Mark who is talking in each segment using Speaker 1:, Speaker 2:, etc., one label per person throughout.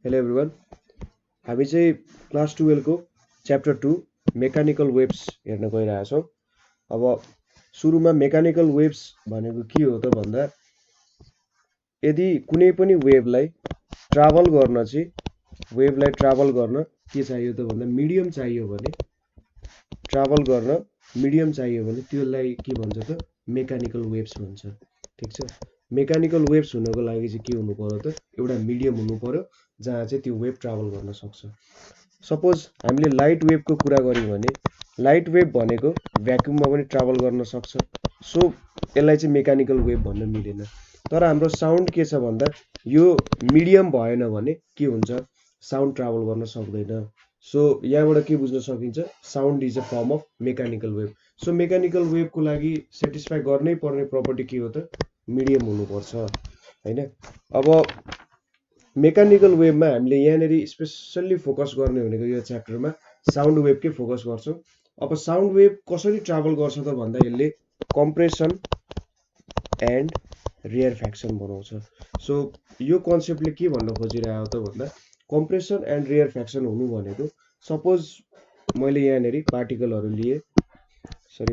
Speaker 1: Hello everyone हामी चाहिँ class 12 को च्याप्टर 2 मेकानिकल वेव्स हेर्न गइरहेछौँ। अब सुरुमा मेकानिकल वेव्स भनेको के हो त भन्दा यदि कुनै पनि वेभलाई ट्राभल गर्न के चाहियो त भन्दा मिडियम चाहियो भने त्यसलाई के भन्छ त मेकानिकल वेव्स भन्छ। ठीक छ, मेकानिकल वेव्स हुनको लागि चाहिँ के हुनु पर्यो त एउटा मिडियम हुनु पर्यो जहाँ चाहिँ त्यो वेभ ट्राभल गर्न सक्छ। सपोज हामीले लाइट वेभको कुरा गर्यौं भने लाइट वेभ भनेको भ्याक्युममा पनि ट्राभल गर्न सक्छ, सो यसलाई चाहिँ मेकानिकल वेभ भन्न मिलेन। तर हाम्रो साउन्ड के छ भन्दा यो मिडियम भएन भने के हुन्छ, साउन्ड ट्राभल गर्न सक्दैन। सो यहाँबाट के बुझ्न सकिन्छ, sound is a form of mechanical wave. So mechanical वेभको लागि सेटिस्फाई गर्नै पर्ने प्रपर्टी के हो त, मिडियम हुनुपर्छ हैन। अब मेकानिकल वेभमा हामीले यहाँनेर स्पेसल्ली फोकस गर्ने भनेको यो च्याप्टरमा साउन्ड वेभकै फोकस गर्छौं। अब साउन्ड वेभ कसरी ट्राभल गर्छ त भन्दा यसले कम्प्रेसन एन्ड रेयरफ्याक्सन बनाउँछ। सो यो कन्सेप्टले के भन्न खोजिरहेको त भन्दा कम्प्रेसन एन्ड रेयरफ्याक्सन हुनु भनेको सपोज मैले यहाँनेर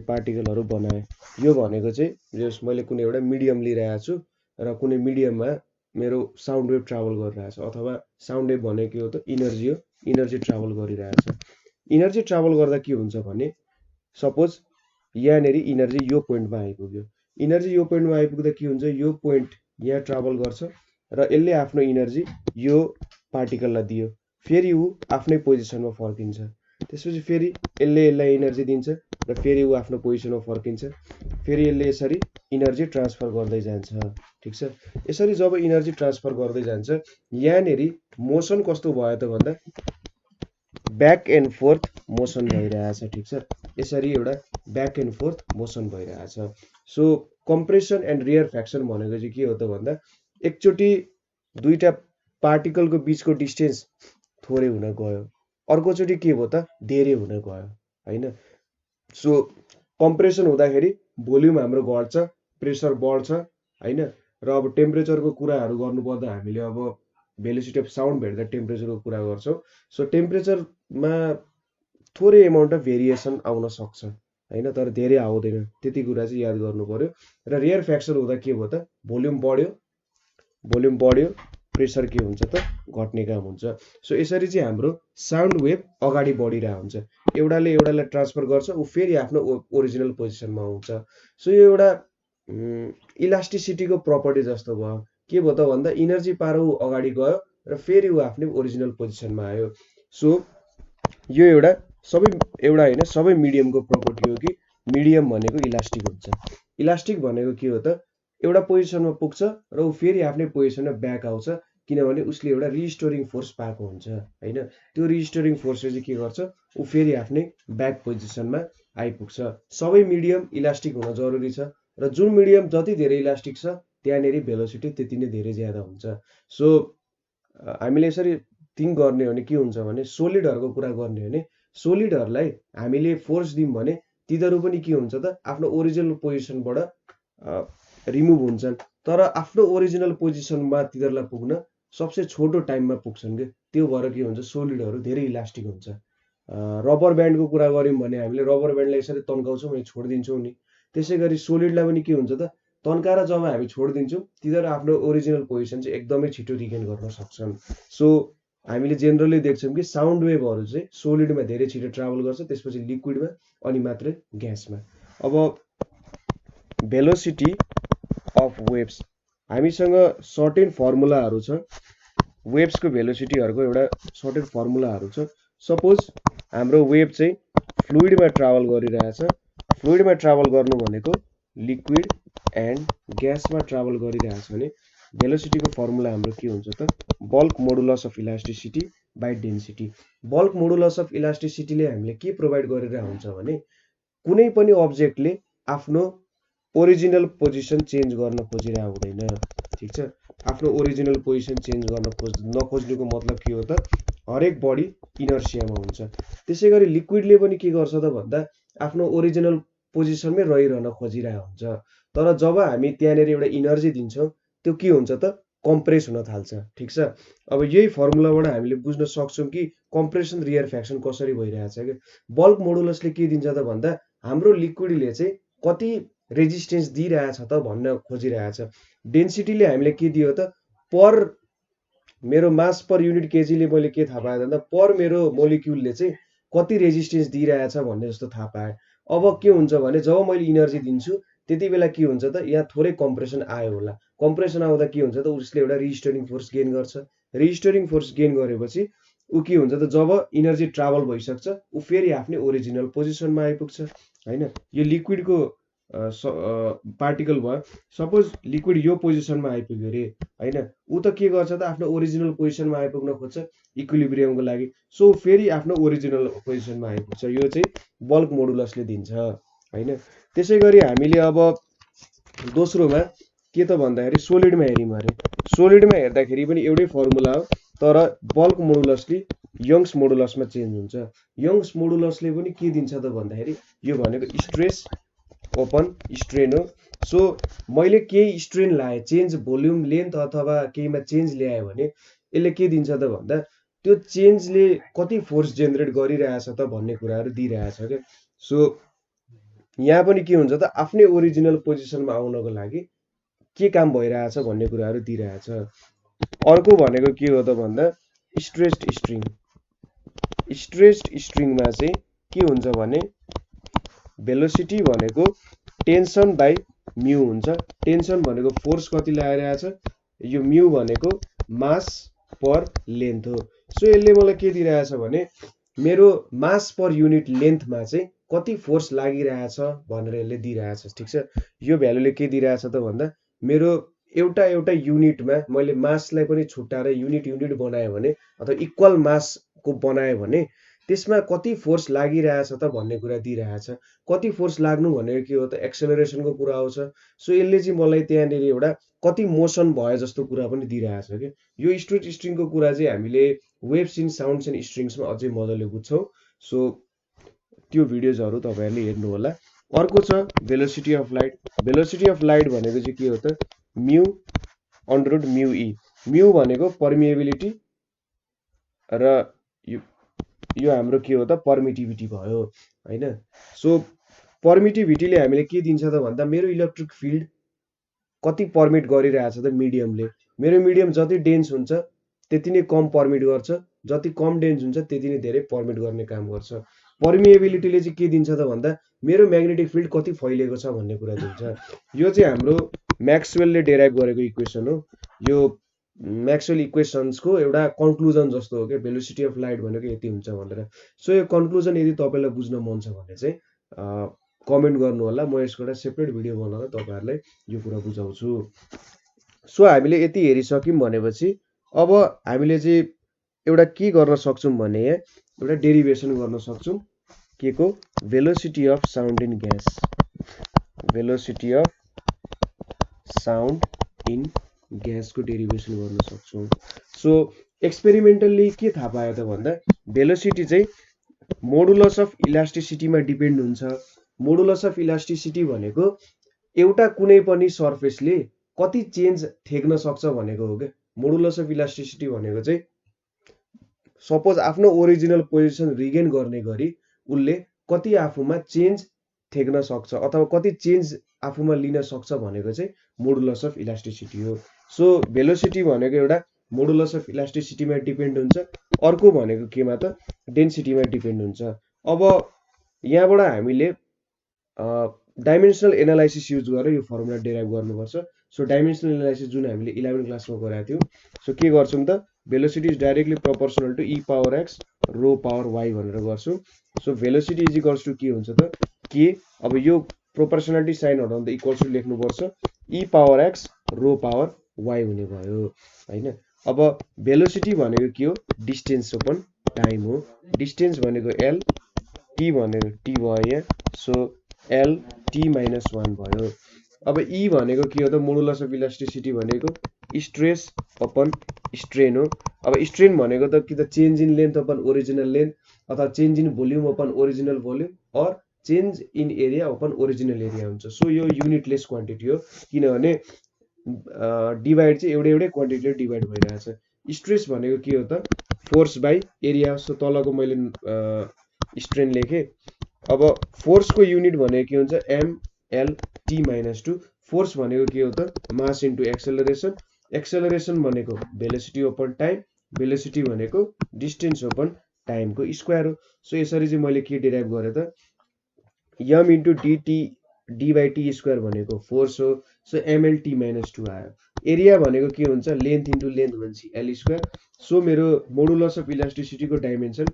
Speaker 1: पार्टिकलहरु बनाएँ। यो भनेको चाहिँ जस मैले कुनै एउटा मिडियम लिइरहेको छु र कुनै मिडियममा मेरो साउन्ड वेभ ट्राभल गरिरहेछ, अथवा साउन्ड वेभ भनेको के हो त इनर्जी हो, इनर्जी ट्राभल गरिरहेछ। इनर्जी ट्राभल गर्दा के हुन्छ भने सपोज यहाँनेर इनर्जी यो पोइन्टमा आइपुग्यो, इनर्जी यो पोइन्टमा आइपुग्दा के हुन्छ, यो पोइन्ट यहाँ ट्राभल गर्छ र यसले आफ्नो इनर्जी यो पार्टिकललाई दियो, फेरि ऊ आफ्नै पोजिसनमा फर्किन्छ, त्यसपछि फेरि यसले यसलाई इनर्जी दिन्छ र फेरि ऊ आफ्नो पोजिसनमा फर्किन्छ, फेरि यसले यसरी इनर्जी ट्रान्सफर गर्दै जान्छ। ठीक छ, यसरी जब इनर्जी ट्रान्सफर गर्दै जान्छ यहाँनेर मोसन कस्तो भयो त भन्दा ब्याक एन्ड फोर्थ मोसन भइरहेछ। ठीक छ, यसरी एउटा ब्याक एन्ड फोर्थ मोसन भइरहेछ। सो कम्प्रेसन एन्ड रेयरफ्याक्सन भनेको चाहिँ के हो त भन्दा एकचोटि दुईटा पार्टिकलको बीचको डिस्टेन्स थोरै हुन गयो, अर्कोचोटि के भयो त धेरै हुन गयो हैन। सो कम्प्रेसन हुँदाखेरि भोल्युम हाम्रो घट्छ, प्रेसर बढ्छ हैन। र अब टेम्परेचरको कुराहरु गर्नुपर्दा हामीले अब भेलोसिटी अफ साउन्ड भेट्दा टेम्परेचरको कुरा गर्छौं। सो टेम्परेचरमा थोरै एमाउन्ट अफ भेरिएसन आउन सक्छ हैन, तर धेरै आउँदैन, त्यति कुरा चाहिँ याद गर्नु पर्यो। र रेयरफ्याक्सन हुँदा के भयो त भोल्युम बढ्यो, प्रेसर के हुन्छ त घट्ने काम हुन्छ। सो यसरी चाहिँ हाम्रो साउन्ड वेभ अगाडि बढिरहेको हुन्छ, एउटाले ट्रान्सफर गर्छ, उ फेरि आफ्नो ओरिजिनल पोजिसनमा आउँछ। सो यो एउटा इलास्टिसिटीको प्रपर्टी जस्तो भयो। के भयो त भन्दा इनर्जी पाएर उ अगाडि गयो र फेरि उ आफ्नो ओरिजिनल पोजिसनमा आयो। सो यो एउटा सबै मिडियमको प्रपर्टी हो कि मिडियम भनेको इलास्टिक हुन्छ। इलास्टिक भनेको के हो त एउटा पोजिसनमा पुग्छ र उ फेरि आफ्नै पोजिसनमा ब्याक आउँछ, किनभने उसले एउटा रिस्टोरिङ फोर्स पाएको हुन्छ हैन। त्यो रिस्टोरिङ फोर्सले चाहिँ के गर्छ, उ फेरि आफ्नै ब्याक पोजिसनमा आइपुग्छ। सबै मिडियम इलास्टिक हुन जरुरी छ र जुन मिडियम जति धेरै इलास्टिक छ त्यहाँनेरि भेलोसिटी त्यति नै धेरै ज्यादा हुन्छ। सो हामीले यसरी थिंक गर्ने हो भने के हुन्छ भने सोलिडहरुको कुरा गर्ने हो भने सोलिडहरुलाई हामीले फोर्स दियौं भने तिनीहरु पनि के हुन्छ त आफ्नो ओरिजिनल पोजिसनबाट रिमुभ हुन्छन्, तर आफ्नो ओरिजिनल पोजिसनमा तिनीहरुलाई पुग्न सबसे छोटो टाइममा पुग्छन् के। त्यो भएर के हुन्छ सोलिडहरु धेरै इलास्टिक हुन्छ। रबर ब्यान्डको कुरा गर्यौं भने हामीले रबर ब्यान्डलाई यसरी तन्काउँछौं अनि छोड्दिन्छौं नि, त्यसैगरी सोलिडलाई पनि के हुन्छ त तन्काएर जब हामी छोड्दिन्छौं तिनीहरु आफ्नो ओरिजिनल पोजिसन चाहिँ एकदमै छिटो रिगेन गर्न सक्छन्। सो हामीले जेनरली देख्छौं कि साउन्ड वेभहरु चाहिँ सोलिडमा धेरै छिटो ट्राभल गर्छ, त्यसपछि लिक्विडमा अनि मात्रै ग्यासमा। अब भेलोसिटी अफ वेव्स हामीसँग सर्टेन फर्मुलाहरु छ, वेव्सको भेलोसिटीहरुको एउटा सर्टेन फर्मुलाहरु छ। सपोज हाम्रो वेभ चाहिँ फ्लुइडमा ट्राभल गरिरहेछ, फ्लुइडमा ट्राभल गर्नु भनेको लिक्विड एन्ड ग्यासमा ट्राभल गरिरहेछ भने भेलोसिटीको फर्मुला हाम्रो के हुन्छ त bulk modulus of elasticity by density. Bulk modulus of इलास्टिसिटीले हामीले के प्रोवाइड गरिरहेको हुन्छ भने कुनै पनि अब्जेक्टले आफ्नो ओरिजिनल पोजिसन चेन्ज गर्न खोजिरहेको हुँदैन। ठीक छ, आफ्नो ओरिजिनल पोजिसन चेन्ज गर्न नखोज्नुको मतलब के हो त हरेक बडी इनर्सियामा हुन्छ। त्यसैगरी लिक्विडले पनि के गर्छ त भन्दा आफ्नो ओरिजिनल पोजिसनमै रहिरहन खोजिरहेको हुन्छ, तर जब हामी त्यहाँनेर एउटा इनर्जी दिन्छौं त्यो के हुन्छ त कम्प्रेस हुन थाल्छ। ठिक छ, अब यही फर्मुलाबाट हामीले बुझ्न सक्छौँ कि कम्प्रेसन रियरफ्याक्सन कसरी भइरहेछ क्या। बल्क मोडुलसले के दिन्छ त भन्दा हाम्रो लिक्विडले चाहिँ कति रेजिस्टेन्स दिइरहेछ त भन्न खोजिरहेछ। डेन्सिटीले हामीले के दियो त, पर मेरो मास पर युनिट केजीले मैले के थाहा पाएँ भन्दा पर मेरो मोलिक्युलले चाहिँ कति रेजिस्टेन्स दिइरहेछ भन्ने जस्तो थाहा पाएँ। अब के हुन्छ भने जब मैले इनर्जी दिन्छु त्यति बेला के हुन्छ त, यहाँ थोरै कम्प्रेसन आयो होला। कम्प्रेसन आउँदा के हुन्छ त, उसले एउटा रिस्टोरिङ फोर्स गेन गर्छ। रिस्टोरिङ फोर्स गेन गरेपछि ऊ के हुन्छ त, जब इनर्जी ट्राभल भइसक्छ ऊ फेरि आफ्नै ओरिजिनल पोजिसनमा आइपुग्छ होइन। यो लिक्विडको पार्टिकल भयो, सपोज लिक्विड यो पोजिसनमा आइपुग्यो अरे होइन, ऊ त के गर्छ त, आफ्नो ओरिजिनल पोजिसनमा आइपुग्न खोज्छ इक्विलिब्रियमको लागि। सो फेरि आफ्नो ओरिजिनल पोजिसनमा आइपुग्छ। यो चाहिँ बल्क मोडुलसले दिन्छ होइन। त्यसै गरी हामीले अब दोस्रोमा के त भन्दाखेरि सोलिडमा हेऱ्यौँ अरे। सोलिडमा हेर्दाखेरि पनि एउटै फर्मुला हो, तर बल्क मोडुलसले यङ्स मोडुलसमा चेन्ज हुन्छ। यङ्स मोडुलसले पनि के दिन्छ त भन्दाखेरि यो भनेको स्ट्रेस ओपन स्ट्रेन हो। सो मैले केही स्ट्रेन लाएँ, चेन्ज भोल्युम लेन्थ अथवा केहीमा चेन्ज ल्याएँ भने यसले के दिन्छ त भन्दा त्यो चेन्जले कति फोर्स जेनेरेट गरिरहेछ त भन्ने कुराहरू दिइरहेछ क्या। सो यहाँ पनि के हुन्छ त, आफ्नै ओरिजिनल पोजिसनमा आउनको लागि के काम भइरहेछ भन्ने कुराहरू दिइरहेछ। अर्को भनेको के हो त भन्दा स्ट्रेस्ड स्ट्रिङ। स्ट्रेस्ड स्ट्रिङमा चाहिँ के हुन्छ भने भेलोसिटी भनेको टेन्सन बाई म्यू हुन्छ। टेन्सन भनेको फोर्स कति लगाइरहेछ, यो म्यू भनेको मास पर लेन्थ हो। सो यसले मलाई के दिइरहेछ भने मेरो मास पर युनिट लेन्थमा चाहिँ कति फोर्स लागिरहेछ भनेर यसले दिइरहेछ। ठिक छ, यो भ्यालुले के दिइरहेछ त भन्दा मेरो एउटा एउटा युनिटमा मैले मासलाई पनि छुट्याएर युनिट युनिट बनाएँ भने अथवा इक्वल मासको बनाएँ भने त्यसमा कति फोर्स लागिरहेछ त भन्ने कुरा दिइरहेछ। कति फोर्स लाग्नु भनेको के हो त, एक्सेलरेसनको कुरा आउँछ। सो यसले चाहिँ मलाई त्यहाँनिर एउटा कति मोसन भयो जस्तो कुरा पनि दिइरहेछ क्या। यो स्ट्रेट स्ट्रिङको कुरा चाहिँ हामीले वेभ्स इन साउन्ड्स एन्ड स्ट्रिङ्समा अझै मजाले बुझ्छौँ। सो त्यो भिडियोजहरू तपाईँहरूले हेर्नु होला। अर्को छ velocity of light. Velocity of light भनेको चाहिँ के हो त, mu under mu E. Mu भनेको पर्मिएबिलिटी र यो हाम्रो के हो त पर्मिटिभिटी भयो होइन। सो पर्मिटिभिटीले हामीले के दिन्छ त भन्दा मेरो इलेक्ट्रिक फिल्ड कति पर्मिट गरिरहेछ त मिडियमले। मेरो मिडियम जति डेन्स हुन्छ त्यति नै कम पर्मिट गर्छ, जति कम डेन्स हुन्छ त्यति नै धेरै पर्मिट गर्ने काम गर्छ। पर्मिएबिलिटीले चाहिँ के दिन्छ त भन्दा मेरो म्याग्नेटिक फिल्ड कति फैलिएको छ भन्ने कुरा दिन्छ। यो चाहिँ हाम्रो म्याक्सवेलले डेराइभ गरेको इक्वेसन हो। यो म्याक्सवेल इक्वेसन्सको एउटा कन्क्लुजन जस्तो हो क्या, भेलोसिटी अफ लाइट भनेको यति हुन्छ भनेर। सो यो कन्क्लुजन यदि तपाईँलाई बुझ्न मन छ भने चाहिँ कमेन्ट गर्नु होला, म यसको एउटा सेपरेट भिडियो बनाएर तपाईँहरूलाई यो कुरा बुझाउँछु। सो हामीले यति हेरिसक्यौँ भनेपछि अब हामीले चाहिँ एउटा के गर्न सक्छौँ भने एउटा डेरिभेसन गर्न सक्छौँ के को, velocity of sound in gas. Velocity of sound in ग्यासको डेरिभेसन गर्न सक्छौँ। सो एक्सपेरिमेन्टल्ली के थाहा पायो त भन्दा भेलोसिटी चाहिँ मोडुलस अफ इलास्टिसिटीमा डिपेन्ड हुन्छ। मोडुलस अफ इलास्टिसिटी भनेको एउटा कुनै पनि सर्फेसले कति चेन्ज थेक्न सक्छ भनेको हो क्या। मोडुलस अफ इलास्टिसिटी भनेको चाहिँ सपोज आफ्नो ओरिजिनल पोजिसन रिगेन गर्ने गरी उसले कति आफूमा चेन्ज थेक्न सक्छ अथवा कति चेन्ज आफूमा लिन सक्छ भनेको चाहिँ मोडुलस अफ इलास्टिसिटी हो। सो भेलोसिटी भनेको एउटा मोडुलस अफ इलास्टिसिटीमा डिपेन्ड हुन्छ, अर्को भनेको केमा त डेन्सिटीमा डिपेन्ड हुन्छ। अब यहाँबाट हामीले डाइमेन्सनल एनालाइसिस युज गरेर यो फर्मुला डेराइभ गर्नुपर्छ। सो डाइमेन्सनल एनालाइसिस जुन हामीले 11 क्लासमा गराएको थियौँ। सो के गर्छौँ त, velocity is directly proportional to e power x rho power y भनेर गर्छौँ। So velocity is equals to के हुन्छ त के, अब यो प्रोपोर्सनालिटी साइन हटाउँदा इक्वल्स टु लेख्नुपर्छ e power x rho power y हुने भयो होइन। अब भेलोसिटी भनेको के हो, डिस्टेन्स अपन टाइम हो। डिस्टेन्स भनेको एल, टी भनेको टी भयो यहाँ। सो एल टी माइनस 1 भयो। अब ई भनेको के हो त, मोडुलस अफ इलास्टिसिटी भनेको स्ट्रेस अपन स्ट्रेन हो। अब स्ट्रेन भनेको त कि त change in length upon original length अथवा change in volume upon original volume और change in area upon original area हुन्छ। सो यो युनिटलेस क्वान्टिटी हो, किनभने डिभाइड चाहिँ एउटै क्वान्टिटीले डिभाइड भइरहेछ। स्ट्रेस भनेको के हो त फोर्स बाई एरिया। सो तलको मैले स्ट्रेन लेखेँ। अब फोर्सको युनिट भनेको के हुन्छ MLT -2। फोर्स भनेको के हो त मास इन्टु एक्सेलरेसन। एक्सेलरेसन भनेको भेलोसिटी अपन टाइम, भेलोसिटी भनेको डिस्टेन्स अपन टाइमको स्क्वायर हो। सो यसरी चाहिँ मैले के डिराइभ गरेँ त m इन्टु d/t स्क्वायर भनेको फोर्स हो। सो MLT -2 आयो। एरिया भनेको के हुन्छ लेन्थ इन्टु लेन्थ भनेपछि L स्क्वायर। सो मेरो मोडुलस अफ इलास्टिसिटीको डाइमेन्सन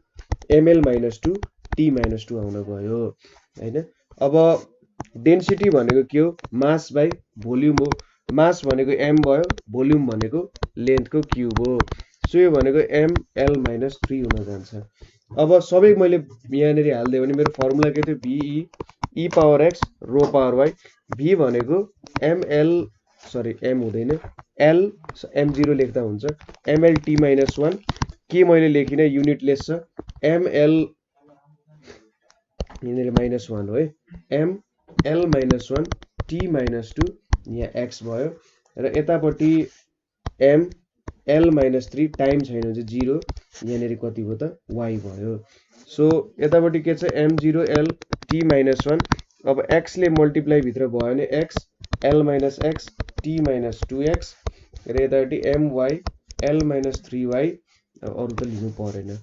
Speaker 1: ML -2 T -2 आउन गयो हैन। अब डेन्सिटी भनेको के हो मास बाई भोल्युम हो। मास भनेको m भयो, भोल्युम भनेको लेन्थको क्युब हो। सो यो भनेको ML -3 हुन जान्छ। अब सबै मैले यहाँनिर हाल्दिएँ भने मेरो फर्मुला के थियो VE e पावर x रो पावर y। v भनेको m हुँदैन l m0 लेख्दा हुन्छ MLT -1 के मैले लेखिन युनिटलेस छ ML यहाँनिर -1 हो है ML -1 T -2 यहाँ x भयो र यतापट्टि ML -3 टाइम छैन भने चाहिँ 0 यहाँनिर कति भयो त y भयो। सो यतापट्टि के छ M0L T -1। अब x ले मल्टिप्लाई भित्र भयो भने x L -x T -2x र यतापट्टि MY L -3y अरु त लिनु परेन।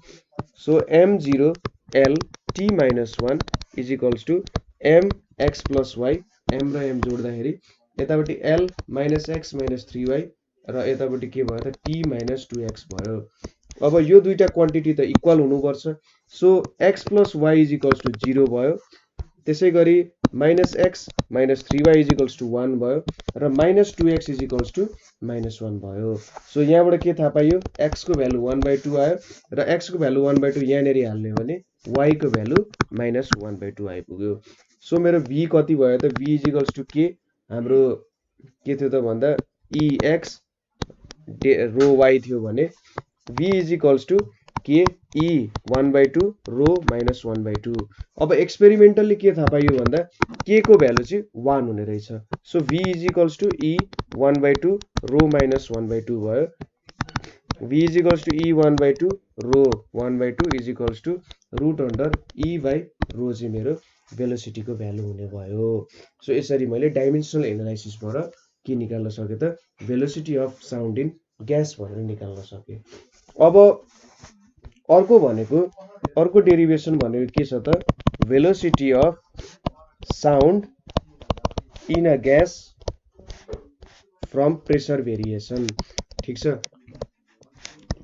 Speaker 1: So M0L T -1 is equals to MX + y m र m जोड्दाखेरि यतापट्टि L -x -3y र यतापट्टि के भयो त T -2x भयो। अब यो दुईटा क्वान्टिटी त इक्वल हुनुपर्छ। So x + y is equals to 0 भयो। त्यसै गरी -x -3y is equals to 1 भयो र -2x इज इक्वल्स टु -1 भयो। सो यहाँबाट के थाहा पाइयो x को भ्यालु 1/2 आयो र x को भ्यालु 1/2 यहाँनिर हाल्ने भने y को भ्यालु -1/2 आइपुग्यो। सो मेरो v कति भयो त v इज इक्वल्स टु के हाम्रो के थियो त भन्दा ex रो y थियो भने v इज इक्वल्स टु के e 1/2 रो -1/2। अब एक्सपेरिमेन्टली के थाहा पाइयो भन्दा के को भ्यालु चाहिँ 1 हुने रहेछ। So v is equals to e 1/2 rho -1/2 भयो। v is equals to e 1/2 rho 1/2 is equals to root under e by rho चाहिँ मेरो भेलोसिटीको भ्यालु हुने भयो। सो यसरी मैले डाइमेन्सनल एनालाइसिसबाट के निकाल्न सके त velocity of sound in gas भनेर निकाल्न सके। अब अर्को डेरिभेसन भनेको के छ त velocity of sound in a gas from pressure variation. ठीक छ,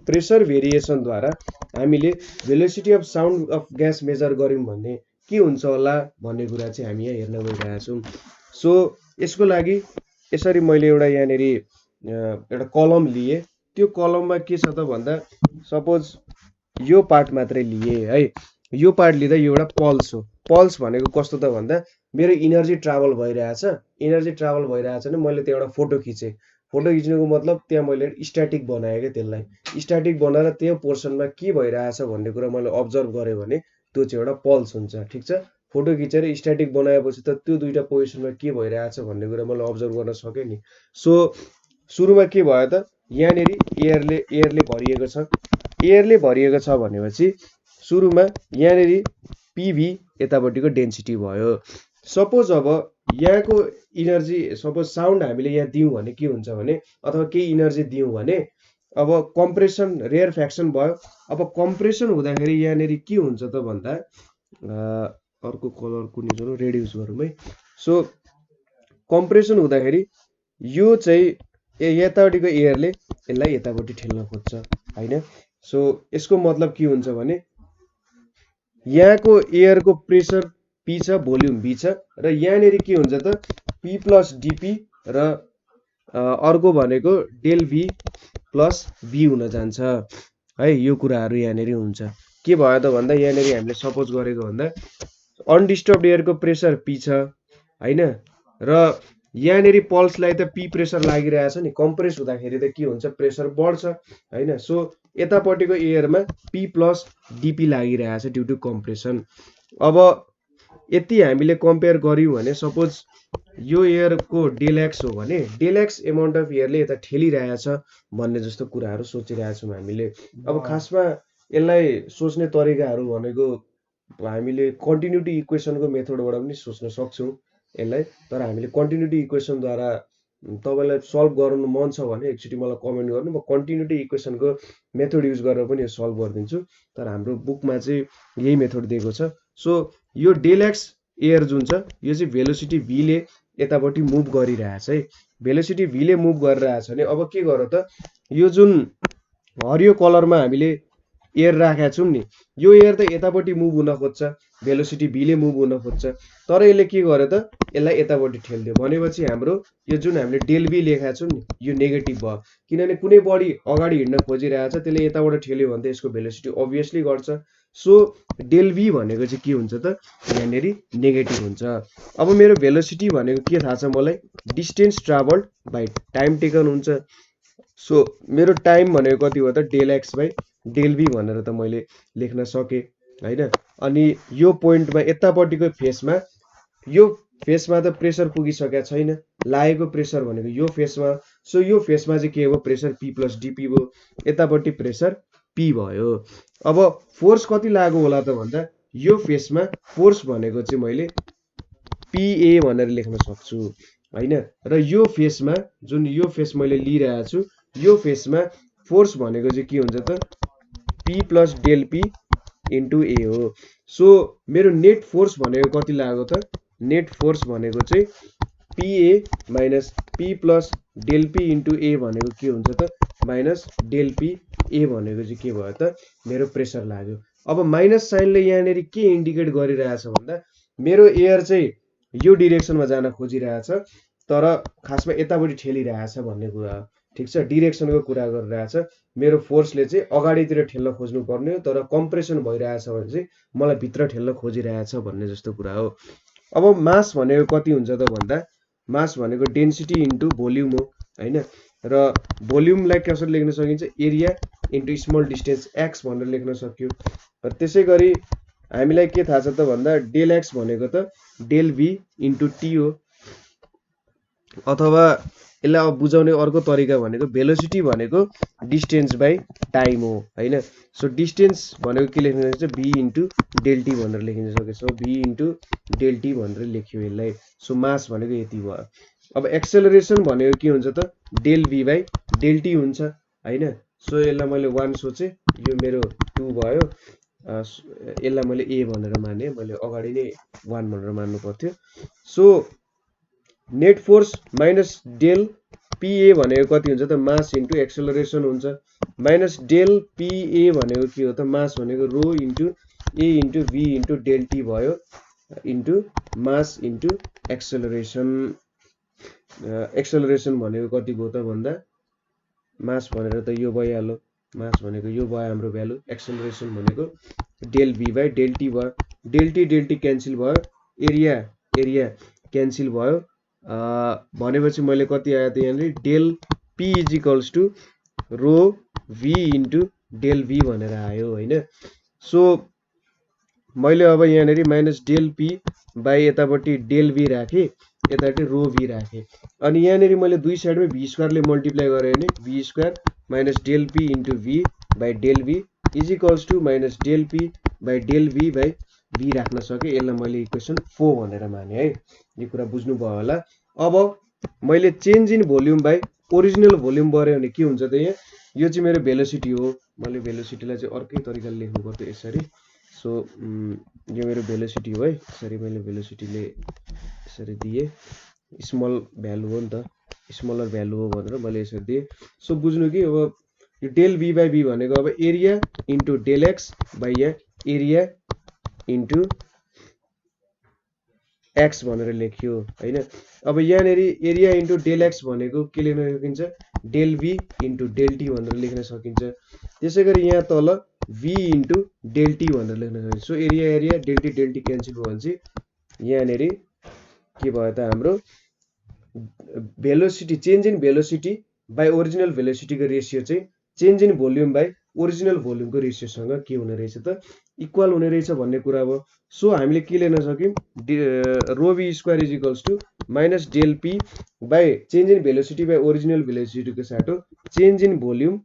Speaker 1: प्रेसर भेरिएसन द्वारा हामीले velocity of sound of gas measure गर्यौं भन्ने के हुन्छ होला भन्ने कुरा चाहिँ हामी यहाँ हेर्न गइरहेका छौं। सो यसको लागि यसरी मैले एउटा यहाँनिर एउटा कलम लिए। त्यो कलममा के छ त भन्दा सपोज यो पार्ट मात्रै लिए है। यो पार्ट लिँदा यो एउटा पल्स हो। पल्स भनेको कस्तो त भन्दा मेरो इनर्जी ट्राभल भइरहेछ। इनर्जी ट्राभल भइरहेछ भने मैले त्यो एउटा फोटो खिचे। फोटो खिच्नुको मतलब त्यहाँ मैले स्ट्याटिक बनाएँ के त्यसलाई स्ट्याटिक बनाएर त्यो पोर्सनमा के भइरहेछ भन्ने कुरा मैले अब्जर्भ गरेँ भने त्यो चाहिँ एउटा पल्स हुन्छ। ठीक छ, फोटो खिचेर स्ट्याटिक बनाएपछि त त्यो दुईटा पोजिसनमा के भइरहेछ भन्ने कुरा मैले अब्जर्भ गर्न सकेँ नि। सो सुरुमा के भयो त यहाँनिर एयरले भरिएको छ। एयरले भरिएको छ भनेपछि सुरुमा यहाँनिर PV यतापट्टिको डेन्सिटी भयो। सपोज अब यहाँको इनर्जी सपोज साउन्ड हामीले यहाँ दियौं भने के हुन्छ भने अथवा केही इनर्जी दियौं भने अब कम्प्रेसन रेयर फ्याक्सन भयो। अब कम्प्रेसन हुँदाखेरि यहाँनिर के हुन्छ त भन्दा अर्को कलर कुनै जुन रेड युज गरौँ है। सो कम्प्रेसन हुँदाखेरि यो चाहिँ यतापट्टिको एयरले यसलाई यतापट्टि ठेल्न खोज्छ हैन। सो यसको मतलब के हुन्छ भने यहाँको एयरको प्रेसर P छ, भोल्युम V छ र यहाँनिर के हुन्छ त P + dP र अर्को भनेको डेल V + V हुन जान्छ है। यो कुराहरु यहाँनिर हुन्छ। के भयो त भन्दा यहाँनिर हामीले सपोज गरेको भन्दा अनडिस्टर्ब्ड एयरको प्रेसर P छ हैन र यहाँनिर पल्सलाई त P प्रेसर लागिरहेछ नि। कम्प्रेस हुँदाखेरि त के हुन्छ प्रेसर बढ्छ हैन। सो यतापट्टिको एयरमा P + dP लागिरहेछ ड्यू टु कम्प्रेसन। अब यति हामीले कम्पेयर गर्यौं भने सपोज यो एयरको डेल एक्स हो भने डेल एक्स एमाउन्ट अफ एयरले यता ठेलिरहेछ भन्ने जस्तो कुराहरू सोचिरहेछौँ हामीले। अब खासमा यसलाई सोच्ने तरिकाहरू भनेको हामीले कन्टिन्युटी इक्वेसनको मेथडबाट पनि सोच्न सक्छौँ यसलाई। तर हामीले कन्टिन्युटी इक्वेसनद्वारा तपाईँलाई सल्भ गर्नु मन छ भने एकचोटि मलाई कमेन्ट गर्नु, म कन्टिन्युटी इक्वेसनको मेथड युज गरेर पनि यो सल्भ गरिदिन्छु। तर हाम्रो बुकमा चाहिँ यही मेथड दिएको छ। सो यो डेल एक्स एयर जुन छ यो चाहिँ भेलोसिटी भीले यतापट्टि मुभ गरिरहेछ है। भेलोसिटी भीले मुभ गरिरहेछ भने अब के गर त, यो जुन हरियो कलरमा हामीले एयर राखेका छौँ नि, यो एयर त यतापट्टि मुभ हुन खोज्छ, भेलोसिटी भीले मुभ हुन खोज्छ। तर यसले के गर्यो त, यसलाई यतापट्टि ठेल्दियो भनेपछि हाम्रो यो जुन हामीले डेल भी लेखेका छौँ नि यो नेगेटिभ भयो। किनभने कुनै बडी अगाडि हिँड्न खोजिरहेछ, त्यसले यताबाट ठेल्यो भने त यसको भेलोसिटी अभियसली घट्छ। सो डेल भी भनेको चाहिँ के हुन्छ त, यहाँनिर नेगेटिभ हुन्छ। अब मेरो भेलोसिटी भनेको के थाहा छ मलाई, distance travelled by time taken हुन्छ। सो मेरो टाइम भनेको कति हो त, del x by del V भनेर त मैले लेख्न सकेँ होइन। अनि यो पोइन्टमा यतापट्टिको फेसमा, यो फेसमा त प्रेसर पुगिसकेको छैन, लागेको प्रेसर भनेको यो फेसमा। सो यो फेसमा चाहिँ के हो, प्रेसर पी प्लस डिपी भयो, यतापट्टि प्रेसर पी भयो। अब फोर्स कति लागेको होला त भन्दा, यो फेसमा फोर्स भनेको चाहिँ मैले पिए भनेर लेख्न सक्छु होइन। र यो फेसमा जुन यो फेस मैले लिइरहेको छु, यो फेसमा फोर्स भनेको चाहिँ के हुन्छ त, P plus del P into A हो। सो मेरो नेट फोर्स भनेको कति लाग्यो त, नेट फोर्स भनेको चाहिँ P A minus P plus del P into A भनेको के हुन्छ त, माइनस डेल पी ए भनेको चाहिँ के भयो त, मेरो प्रेसर लाग्यो। अब माइनस साइनले यहाँनिर के इन्डिकेट गरिरहेछ भन्दा, मेरो एयर चाहिँ यो डिरेक्सनमा जान खोजिरहेछ तर खासमा यतापट्टि ठेलिरहेछ भन्ने कुरा हो। ठिक छ, डिरेक्सनको कुरा गरिरहेछ। मेरो फोर्सले चाहिँ अगाडितिर ठेल्न खोज्नु पर्ने हो, तर कम्प्रेसन भइरहेछ भने चाहिँ मलाई भित्र ठेल्न खोजिरहेछ भन्ने जस्तो कुरा हो। अब मास भनेको कति हुन्छ त भन्दा, मास भनेको डेन्सिटी इन्टु भोल्युम हो होइन। र भोल्युमलाई कसरी लेख्न सकिन्छ, area into small distance x भनेर लेख्न सक्यो। र त्यसै गरी हामीलाई के थाहा छ त भन्दा, डेल एक्स भनेको त डेल भी इन्टु टी हो। अथवा यसलाई अब बुझाउने अर्को तरिका भनेको भेलोसिटी भनेको डिस्टेन्स बाई टाइम हो होइन। सो डिस्टेन्स भनेको के लेख्न सकिन्छ, भी इन्टु डेल टी भनेर लेखिन सकिन्छ। सो भी इन्टु डेल टी भनेर लेख्यो यसलाई। सो मास भनेको यति भयो। अब एक्सेलरेसन भनेको के हुन्छ त, del V by del t हुन्छ होइन। सो यसलाई मैले 1 सोचेँ, यो मेरो 2 भयो, यसलाई मैले ए भनेर माने, मैले अगाडि नै 1 भनेर मान्नु पर्थ्यो। So net force minus del P भनेको कति हुन्छ त, मास इन्टु एक्सेलरेसन हुन्छ। माइनस डेल पिए भनेको के हो त, मास भनेको rho into A into v into del T भयो, into mass into acceleration. Acceleration भनेको कति भयो त भन्दा, मास भनेर त यो भइहाल्यो, मास भनेको यो भयो हाम्रो भ्यालु। एक्सेलरेसन भनेको del V by del T भयो, डेल टी क्यान्सल भयो, एरिया एरिया क्यान्सल भयो। भनेपछि मैले कति आयो त यहाँनिर, del P is equals to rho V into del V भनेर आयो होइन। सो मैले अब यहाँनिर माइनस डेल पी बाई यतापट्टि डेल भी राखेँ, यतापट्टि रो भी राखेँ। अनि यहाँनिर मैले दुई साइडमै भी स्क्वायरले मल्टिप्लाई गरेँ भने V square minus del P into V by del V is equals to minus del P by del V by V राख्न सकेँ। यसलाई मैले इक्वेसन 4 भनेर माने है। यो कुरा बुझ्नुभयो होला। अब मैले change in volume by original volume गऱ्यो भने के हुन्छ त, यहाँ यो चाहिँ मेरो भेलोसिटी हो। मैले भेलोसिटीलाई चाहिँ अर्कै तरिकाले लेख्नु पर्थ्यो यसरी। सो यो मेरो भेलोसिटी हो है, यसरी मैले भेलोसिटीले यसरी दिएँ, स्मल भ्यालु हो नि त, स्मलर भ्यालु हो भनेर मैले यसरी दिएँ। सो बुझ्नु कि अब यो डेल भी बाई भी भनेको अब area into del x by यहाँ एरिया इन्टु एक्स भनेर लेखियो होइन। अब यहाँनिर एरिया इन्टु डेल एक्स भनेको के लेख्न सकिन्छ, डेल भी इन्टु डेल टी भनेर लेख्न सकिन्छ। त्यसै गरी यहाँ तल भी इन्टु डेल टी भनेर लेख्न सकिन्छ। So area area del T cancel भयो भने चाहिँ यहाँनिर के भयो त, हाम्रो velocity change in velocity by original भेलोसिटीको रेसियो चाहिँ change in volume by original भोल्युमको रेसियोसँग के हुने रहेछ त इक्वल हुने रहेछ भन्ने कुरा भयो। सो हामीले के लेख्न सक्यौँ rho B square is equals to minus del P by change in velocity by original भेलोसिटीको साटो change in volume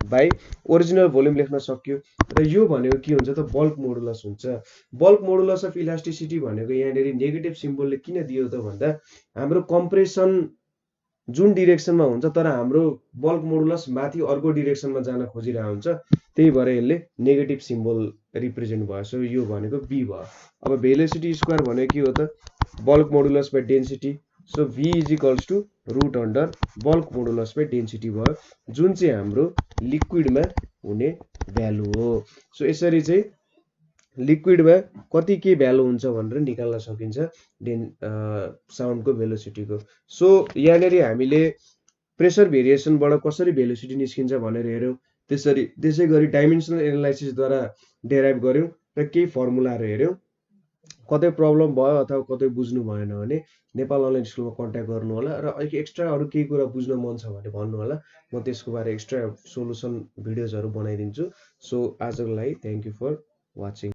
Speaker 1: by original volume लेख्न सक्यो। र यो भनेको के हुन्छ त बल्क मोडुलस हुन्छ। बल्क मोडुलस अफ इलास्टिसिटी भनेको यहाँनिर नेगेटिभ सिम्बलले किन दियो त भन्दा हाम्रो कम्प्रेसन जुन डिरेक्सनमा हुन्छ तर हाम्रो बल्क मोडुलस माथि अर्को डिरेक्सनमा जान खोजिरहेको हुन्छ, त्यही भएर यसले नेगेटिभ सिम्बल रिप्रेजेन्ट भयो। सो यो भनेको बी भयो। अब भेलोसिटी स्क्वायर भनेको के हो त bulk modulus by density. So v is equals to root under bulk modulus by density भयो, जुन चाहिँ हाम्रो लिक्विडमा हुने भ्यालु हो। सो यसरी चाहिँ लिक्विडमा कति के भ्यालु हुन्छ भनेर निकाल्न सकिन्छ साउन्डको भेलोसिटीको। सो यहाँनिर हामीले प्रेसर भेरिएसनबाट कसरी भेलोसिटी निस्किन्छ भनेर हेऱ्यौँ। त्यसै गरी डाइमेन्सनल एनालाइसिसद्वारा डेराइभ गऱ्यौँ र केही फर्मुलाहरू हेऱ्यौँ। कतै प्रब्लम भयो अथवा कतै बुझ्नु भएन भने नेपाल अनलाइन स्कुलमा कन्ट्याक्ट गर्नु होला र एक्स्ट्रा अरू केही कुरा बुझ्न मन छ भने भन्नु होला, म त्यसको बारे एक्स्ट्रा सोलुसन भिडियोजहरू बनाइदिन्छु। सो आजको लागि थ्याङ्क यू फर वाचिङ।